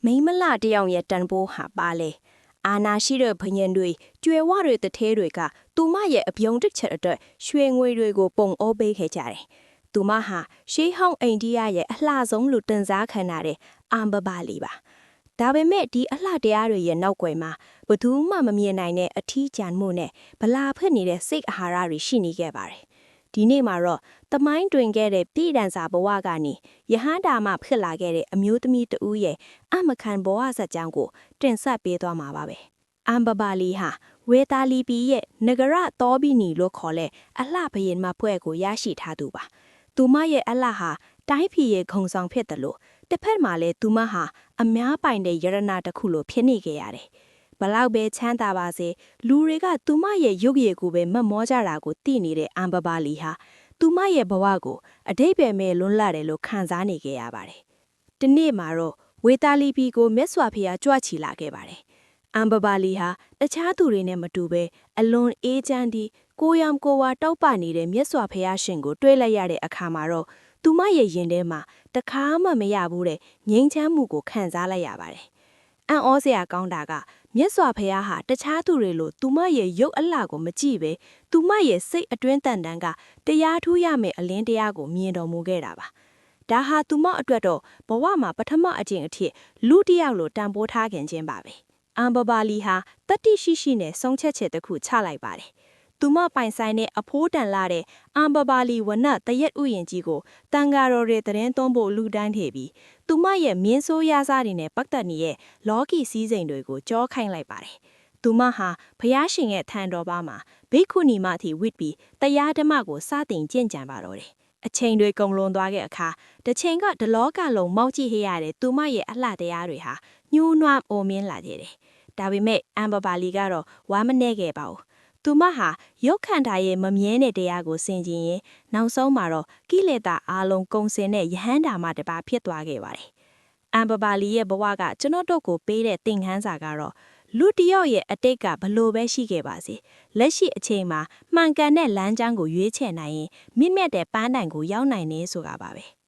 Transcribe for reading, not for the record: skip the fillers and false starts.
မိမလတယောက်ရဲ့တန်ဖိုးဟာပါလေအာနာရှိတဲ့ဘယင်တွေကျွဲဝတွေတထဲတွေကသူမရဲ့အပြုံးတစ်ချက်အတွက်ရွှေငွေတွေကိုပုံအိုးပေးခဲ့ကြတယ်သူမဟာရှေးဟောင်းအိန္ဒိယရဲ့အလှဆုံးလူတင်စားခံရတဲ့အမ်ဘဘာလီပါဒါပေမဲ့ဒီအလှတရားတွေရဲ့နောက်ွယ်မှာဘသူမှမမြင်နိုင်တဲ့အထီးကျန်မှုနဲ့ဗလာဖက်နေတဲ့စိတ်အာဟာရတွေရှိနေခဲ့ပါတယ်ဒီနေ့မှာတော့တမိုင်းတွင်ခဲ့တဲ့ပြည်တန်စာဘဝကနေယဟန်တာမှဖြစ်လာခဲ့တဲ့အမျိုးသမီးတဦးရဲ့အမခံဘဝဇာတ်ကြောင်းကိုတင်ဆက်ပေးသွားမှာပါပဲ။အမ်ဘဘာလီဟာဝေတာလီပီရဲ့နဂရတောဘီနီလို့ခေါ်တဲ့အလှဘရင်မဖွဲ့ကိုရရှိထားသူပါ။သူမရဲ့အလှဟာတိုင်းပြည်ရဲ့ခုံဆောင်ဖြစ်တယ်လို့တစ်ဖက်မှာလည်းသူမဟာအများပိုင်တဲ့ယရနာတစ်ခုလိုဖြစ်နေခဲ့ရတယ်။ဘလောက်ပဲချမ်းသာပါစေလူတွေကသူမရဲ့ရုပ်ရည်ကိုပဲမတ်မောကြတာကိုသိနေတဲ့အမ်ဘဘာလီဟာသူမရဲ့ဘဝကိုအတိတ်ပဲမဲ့လွန်းလာတယ်လို့ခံစားနေခဲ့ရပါတယ်။ဒီနေ့မှာတော့ဝေတာလီပီကိုမြတ်စွာဘုရားကြွချီလာခဲ့ပါတယ်။အမ်ဘဘာလီဟာတခြားသူတွေနဲ့မတူပဲအလွန်အေးချမ်းသည့်ကိုယံကိုဝါတောက်ပနေတဲ့မြတ်စွာဘုရားရှင်ကိုတွေ့လိုက်ရတဲ့အခါမှာတော့သူမရဲ့ရင်ထဲမှာတခါမှမရဘူးတဲ့ငြိမ်းချမ်းမှုကိုခံစားလိုက်ရပါတယ်။အံ့ဩစရာကောင်းတာကမြတ်စွာဘုရားဟာတခြားသူတွေလိုသူမရဲ့ရုပ်အလှကိုမကြည့်ပဲသူမရဲ့စိတ်အတွင်းတန်တန်ကတရားထူးရမယ့်အလင်းတရားကိုမြင်တော်မူခဲ့တာပါဒါဟာသူမအတွက်တော့ဘဝမှာပထမအကျင့်အဖြစ်လူတစ်ယောက်လိုတန်ဖိုးထားခင်ခြင်းပါပဲအမ်ဘဘာလီဟာတတိရှိရှိနဲ့ဆုံးချက်ချက်တစ်ခုချလိုက်ပါတယ်သူမပိုင်ဆိုင်တဲ့အဖိုးတန်လာတဲ့အမ်ဘဘာလီဝနတရက်ဥယျင်ကြီးကိုတန်ဃာတော်တွေတရင်သွန်းဖို့လူတိုင်းထည့်ပြီးသူမရဲ့မင်းဆိုးရစားတွေနဲ့ပတ်သက်နေတဲ့လော်ကီစည်းစိမ်တွေကိုကြောခိုင်းလိုက်ပါတယ်သူမဟာဘုရားရှင်ရဲ့ထံတော်ပါမှာဘိက္ခုနီမအထိဝစ်ပြီးတရားဓမ္မကိုစတင်ကျင့်ကြံပါတော့တယ်အချိန်တွေကုန်လွန်သွားတဲ့အခါတစ်ချိန်ကဒလောကလုံးမောက်ကြည့်ဟရတဲ့သူမရဲ့အလှတရားတွေဟာညှိုးနွမ်းအိုမင်းလာခဲ့တယ်ဒါပေမဲ့အမ်ဘဘာလီကတော့ဝါမနေခဲ့ပါဘူးသူမဟာရုပ်ခန္ဓာရဲ့မမြဲတဲ့တရားကိုဆင်ခြင်ရင်နောက်ဆုံးမှာတော့ကိလေသာအလုံးကုန်စင်တဲ့ယဟန်တာမှတပါဖြစ်သွားခဲ့ပါတယ်။အမ်ဘဘာလီရဲ့ဘဝကကျွန်တော်တို့ကိုပေးတဲ့သင်ခန်းစာကတော့လူတစ်ယောက်ရဲ့အတိတ်ကဘလို့ပဲရှိခဲ့ပါစေလက်ရှိအချိန်မှာမှန်ကန်တဲ့လမ်းကြောင်းကိုရွေးချယ်နိုင်ရင်မြင့်မြတ်တဲ့ပန်းတိုင်ကိုရောက်နိုင်နေဆိုတာပါပဲ။